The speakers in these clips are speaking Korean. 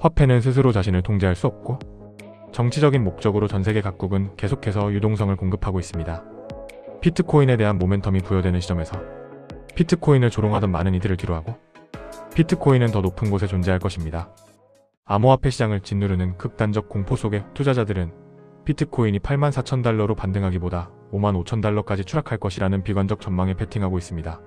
화폐는 스스로 자신을 통제할 수 없고 정치적인 목적으로 전세계 각국은 계속해서 유동성을 공급하고 있습니다. 비트코인에 대한 모멘텀이 부여되는 시점에서 비트코인을 조롱하던 많은 이들을 뒤로하고 비트코인은 더 높은 곳에 존재할 것입니다. 암호화폐 시장을 짓누르는 극단적 공포 속에 투자자들은 비트코인이 84,000달러로 반등하기보다 55,000달러까지 추락할 것이라는 비관적 전망에 베팅하고 있습니다.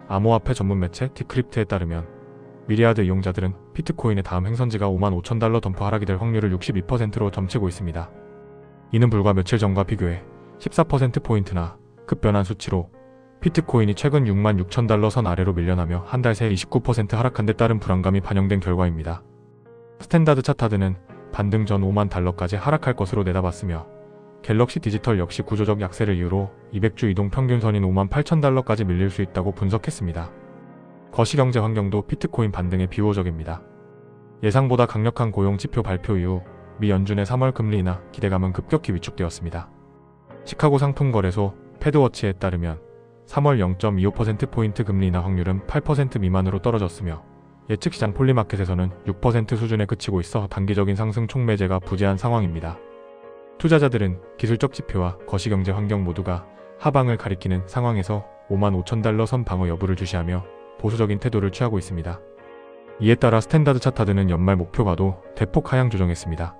암호화폐 전문 매체 디크립트에 따르면 미리아드 이용자들은 비트코인의 다음 행선지가 55,000달러 덤프 하락이 될 확률을 62%로 점치고 있습니다. 이는 불과 며칠 전과 비교해 14%포인트나 급변한 수치로 비트코인이 최근 66,000달러 선 아래로 밀려나며 한 달 새 29% 하락한 데 따른 불안감이 반영된 결과입니다. 스탠다드 차타드는 반등 전 5만 달러까지 하락할 것으로 내다봤으며 갤럭시 디지털 역시 구조적 약세를 이유로 200주 이동 평균선인 58,000달러까지 밀릴 수 있다고 분석했습니다. 거시경제 환경도 비트코인 반등에 비호적입니다. 예상보다 강력한 고용 지표 발표 이후 미 연준의 3월 금리 인하 기대감은 급격히 위축되었습니다. 시카고 상품거래소 패드워치에 따르면 3월 0.25%포인트 금리 인하 확률은 8% 미만으로 떨어졌으며 예측시장 폴리마켓에서는 6% 수준에 그치고 있어 단기적인 상승 촉매제가 부재한 상황입니다. 투자자들은 기술적 지표와 거시경제 환경 모두가 하방을 가리키는 상황에서 55,000달러 선 방어 여부를 주시하며 보수적인 태도를 취하고 있습니다. 이에 따라 스탠다드 차타드는 연말 목표가도 대폭 하향 조정했습니다.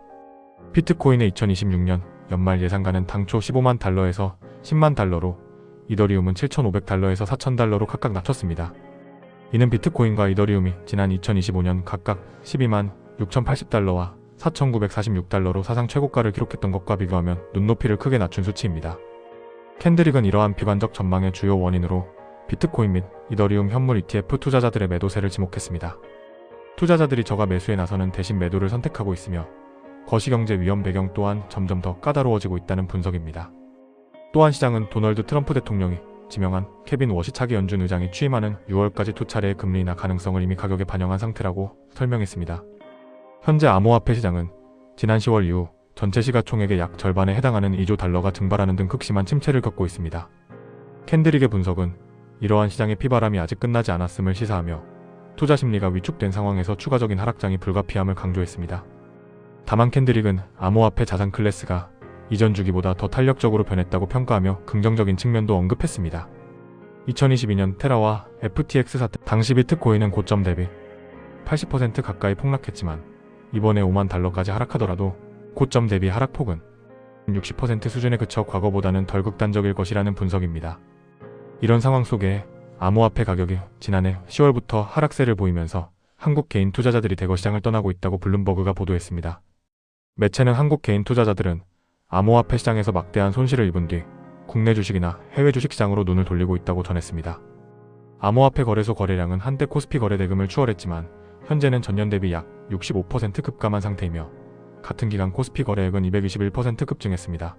비트코인의 2026년 연말 예상가는 당초 15만 달러에서 10만 달러로 이더리움은 7,500달러에서 4,000달러로 각각 낮췄습니다. 이는 비트코인과 이더리움이 지난 2025년 각각 12만 6,080달러와 4,946달러로 사상 최고가를 기록했던 것과 비교하면 눈높이를 크게 낮춘 수치입니다. 캔드릭은 이러한 비관적 전망의 주요 원인으로 비트코인 및 이더리움 현물 ETF 투자자들의 매도세를 지목했습니다. 투자자들이 저가 매수에 나서는 대신 매도를 선택하고 있으며 거시경제 위험 배경 또한 점점 더 까다로워지고 있다는 분석입니다. 또한 시장은 도널드 트럼프 대통령이 지명한 케빈 워시 차기 연준 의장이 취임하는 6월까지 두 차례의 금리 인하 가능성을 이미 가격에 반영한 상태라고 설명했습니다. 현재 암호화폐 시장은 지난 10월 이후 전체 시가총액의 약 절반에 해당하는 2조 달러가 증발하는 등 극심한 침체를 겪고 있습니다. 캔드릭의 분석은 이러한 시장의 피바람이 아직 끝나지 않았음을 시사하며 투자 심리가 위축된 상황에서 추가적인 하락장이 불가피함을 강조했습니다. 다만 캔드릭은 암호화폐 자산 클래스가 이전 주기보다 더 탄력적으로 변했다고 평가하며 긍정적인 측면도 언급했습니다. 2022년 테라와 FTX 사태 당시 비트코인은 고점 대비 80% 가까이 폭락했지만 이번에 5만 달러까지 하락하더라도 고점 대비 하락폭은 60% 수준에 그쳐 과거보다는 덜 극단적일 것이라는 분석입니다. 이런 상황 속에 암호화폐 가격이 지난해 10월부터 하락세를 보이면서 한국 개인 투자자들이 대거 시장을 떠나고 있다고 블룸버그가 보도했습니다. 매체는 한국 개인 투자자들은 암호화폐 시장에서 막대한 손실을 입은 뒤 국내 주식이나 해외 주식시장으로 눈을 돌리고 있다고 전했습니다. 암호화폐 거래소 거래량은 한때 코스피 거래 대금을 추월했지만 현재는 전년 대비 약 65% 급감한 상태이며 같은 기간 코스피 거래액은 221% 급증했습니다.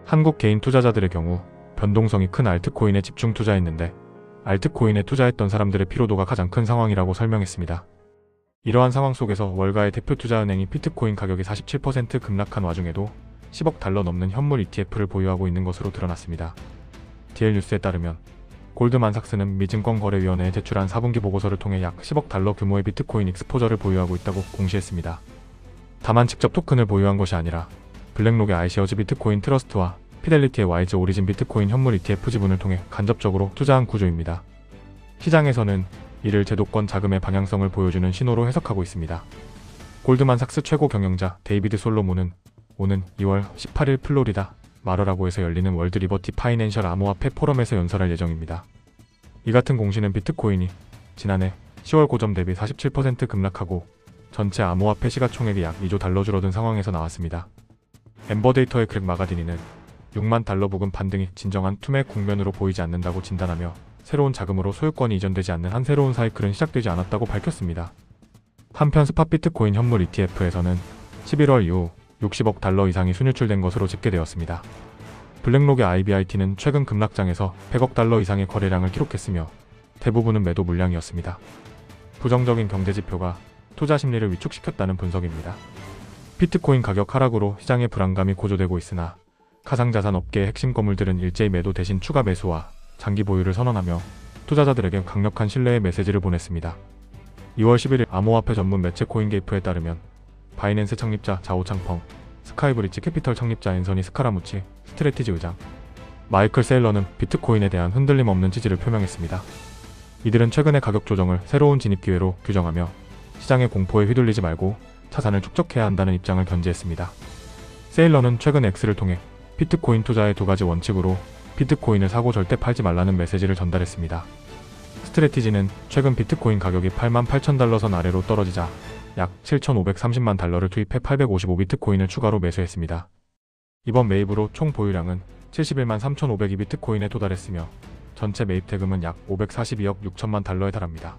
한국 개인 투자자들의 경우 변동성이 큰 알트코인에 집중 투자했는데 알트코인에 투자했던 사람들의 피로도가 가장 큰 상황이라고 설명했습니다. 이러한 상황 속에서 월가의 대표 투자은행이 비트코인 가격이 47% 급락한 와중에도 10억 달러 넘는 현물 ETF를 보유하고 있는 것으로 드러났습니다. DL뉴스에 따르면 골드만삭스는 미증권거래위원회에 제출한 4분기 보고서를 통해 약 10억 달러 규모의 비트코인 익스포저를 보유하고 있다고 공시했습니다. 다만 직접 토큰을 보유한 것이 아니라 블랙록의 아이시어즈 비트코인 트러스트와 피델리티의 와이즈 오리진 비트코인 현물 ETF 지분을 통해 간접적으로 투자한 구조입니다. 시장에서는 이를 제도권 자금의 방향성을 보여주는 신호로 해석하고 있습니다. 골드만삭스 최고 경영자 데이비드 솔로몬은 오는 2월 18일 플로리다 마러라고에서 열리는 월드 리버티 파이낸셜 암호화폐 포럼에서 연설할 예정입니다. 이 같은 공시는 비트코인이 지난해 10월 고점 대비 47% 급락하고 전체 암호화폐 시가총액이 약 2조 달러 줄어든 상황에서 나왔습니다. 엠버데이터의 그렉 마가디니는 6만 달러 부근 반등이 진정한 투매 국면으로 보이지 않는다고 진단하며 새로운 자금으로 소유권이 이전되지 않는 한 새로운 사이클은 시작되지 않았다고 밝혔습니다. 한편 스팟 비트코인 현물 ETF에서는 11월 이후 60억 달러 이상이 순유출된 것으로 집계되었습니다. 블랙록의 IBIT는 최근 급락장에서 100억 달러 이상의 거래량을 기록했으며 대부분은 매도 물량이었습니다. 부정적인 경제지표가 투자 심리를 위축시켰다는 분석입니다. 비트코인 가격 하락으로 시장의 불안감이 고조되고 있으나 가상자산 업계의 핵심 거물들은 일제히 매도 대신 추가 매수와 장기 보유를 선언하며 투자자들에게 강력한 신뢰의 메시지를 보냈습니다. 2월 11일 암호화폐 전문 매체 코인게이프에 따르면 바이낸스 창립자 자오창펑, 스카이브리지 캐피털 창립자 앤서니 스카라무치, 스트레티지 의장, 마이클 세일러는 비트코인에 대한 흔들림 없는 지지를 표명했습니다. 이들은 최근의 가격 조정을 새로운 진입 기회로 규정하며 시장의 공포에 휘둘리지 말고 자산을 축적해야 한다는 입장을 견지했습니다. 세일러는 최근 X를 통해 비트코인 투자의 두 가지 원칙으로 비트코인을 사고 절대 팔지 말라는 메시지를 전달했습니다. 스트레티지는 최근 비트코인 가격이 88,000달러 선 아래로 떨어지자 약 7,530만 달러를 투입해 855비트코인을 추가로 매수했습니다. 이번 매입으로 총 보유량은 71만 3,502 비트코인에 도달했으며 전체 매입 대금은 약 542억 6천만 달러에 달합니다.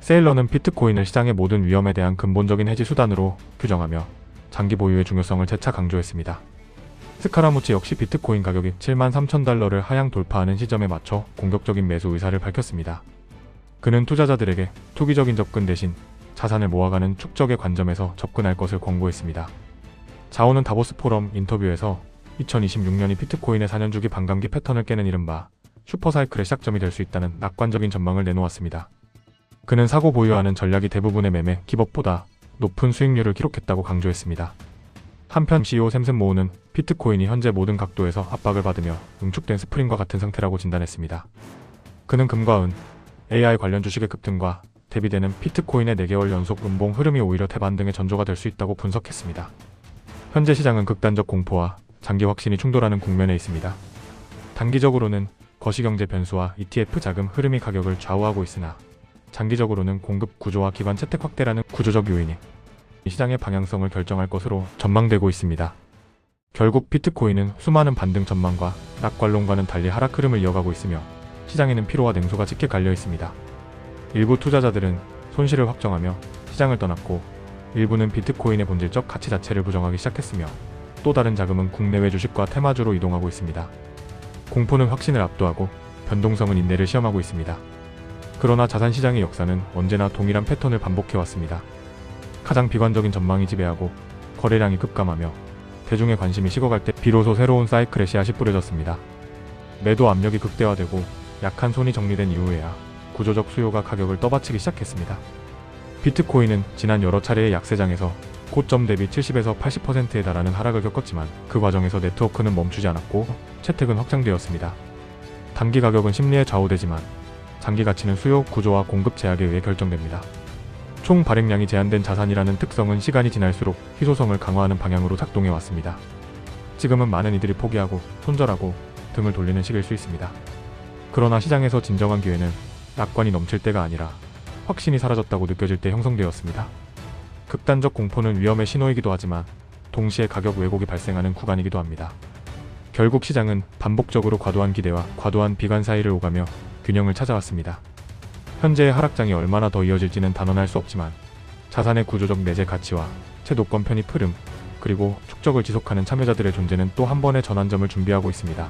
세일러는 비트코인을 시장의 모든 위험에 대한 근본적인 해지 수단으로 규정하며 장기 보유의 중요성을 재차 강조했습니다. 스카라무치 역시 비트코인 가격이 7만 3천 달러를 하향 돌파하는 시점에 맞춰 공격적인 매수 의사를 밝혔습니다. 그는 투자자들에게 투기적인 접근 대신 자산을 모아가는 축적의 관점에서 접근할 것을 권고했습니다. 자오는 다보스 포럼 인터뷰에서 2026년이 비트코인의 4년 주기 반감기 패턴을 깨는 이른바 슈퍼사이클의 시작점이 될 수 있다는 낙관적인 전망을 내놓았습니다. 그는 사고 보유하는 전략이 대부분의 매매 기법보다 높은 수익률을 기록했다고 강조했습니다. 한편 CEO 샘슨 모우는 비트코인이 현재 모든 각도에서 압박을 받으며 응축된 스프링과 같은 상태라고 진단했습니다. 그는 금과 은, AI 관련 주식의 급등과 대비되는 비트코인의 4개월 연속 음봉 흐름이 오히려 대반등의 전조가 될 수 있다고 분석했습니다. 현재 시장은 극단적 공포와 장기 확신이 충돌하는 국면에 있습니다. 단기적으로는 거시경제 변수와 ETF 자금 흐름이 가격을 좌우하고 있으나 장기적으로는 공급 구조와 기관 채택 확대라는 구조적 요인이 시장의 방향성을 결정할 것으로 전망되고 있습니다. 결국 비트코인은 수많은 반등 전망과 낙관론과는 달리 하락 흐름을 이어가고 있으며 시장에는 피로와 냉소가 짙게 갈려 있습니다. 일부 투자자들은 손실을 확정하며 시장을 떠났고 일부는 비트코인의 본질적 가치 자체를 부정하기 시작했으며 또 다른 자금은 국내외 주식과 테마주로 이동하고 있습니다. 공포는 확신을 압도하고 변동성은 인내를 시험하고 있습니다. 그러나 자산시장의 역사는 언제나 동일한 패턴을 반복해왔습니다. 가장 비관적인 전망이 지배하고 거래량이 급감하며 대중의 관심이 식어갈 때 비로소 새로운 사이클의 씨앗이 뿌려졌습니다. 매도 압력이 극대화되고 약한 손이 정리된 이후에야 구조적 수요가 가격을 떠받치기 시작했습니다. 비트코인은 지난 여러 차례의 약세장에서 고점 대비 70에서 80%에 달하는 하락을 겪었지만 그 과정에서 네트워크는 멈추지 않았고 채택은 확장되었습니다. 단기 가격은 심리에 좌우되지만 장기 가치는 수요 구조와 공급 제약에 의해 결정됩니다. 총 발행량이 제한된 자산이라는 특성은 시간이 지날수록 희소성을 강화하는 방향으로 작동해 왔습니다. 지금은 많은 이들이 포기하고 손절하고 등을 돌리는 시기일 수 있습니다. 그러나 시장에서 진정한 기회는 낙관이 넘칠 때가 아니라 확신이 사라졌다고 느껴질 때 형성되었습니다. 극단적 공포는 위험의 신호이기도 하지만 동시에 가격 왜곡이 발생하는 구간이기도 합니다. 결국 시장은 반복적으로 과도한 기대와 과도한 비관 사이를 오가며 균형을 찾아왔습니다. 현재의 하락장이 얼마나 더 이어질지는 단언할 수 없지만 자산의 구조적 내재 가치와 채도권 편입 흐름 그리고 축적을 지속하는 참여자들의 존재는 또 한 번의 전환점을 준비하고 있습니다.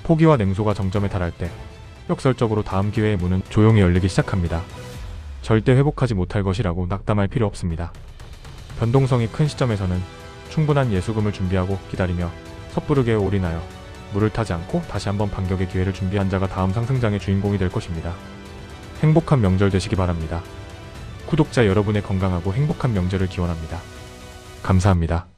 포기와 냉소가 정점에 달할 때 역설적으로 다음 기회의 문은 조용히 열리기 시작합니다. 절대 회복하지 못할 것이라고 낙담할 필요 없습니다. 변동성이 큰 시점에서는 충분한 예수금을 준비하고 기다리며 섣부르게 올인하여 물을 타지 않고 다시 한번 반격의 기회를 준비한 자가 다음 상승장의 주인공이 될 것입니다. 행복한 명절 되시기 바랍니다. 구독자 여러분의 건강하고 행복한 명절을 기원합니다. 감사합니다.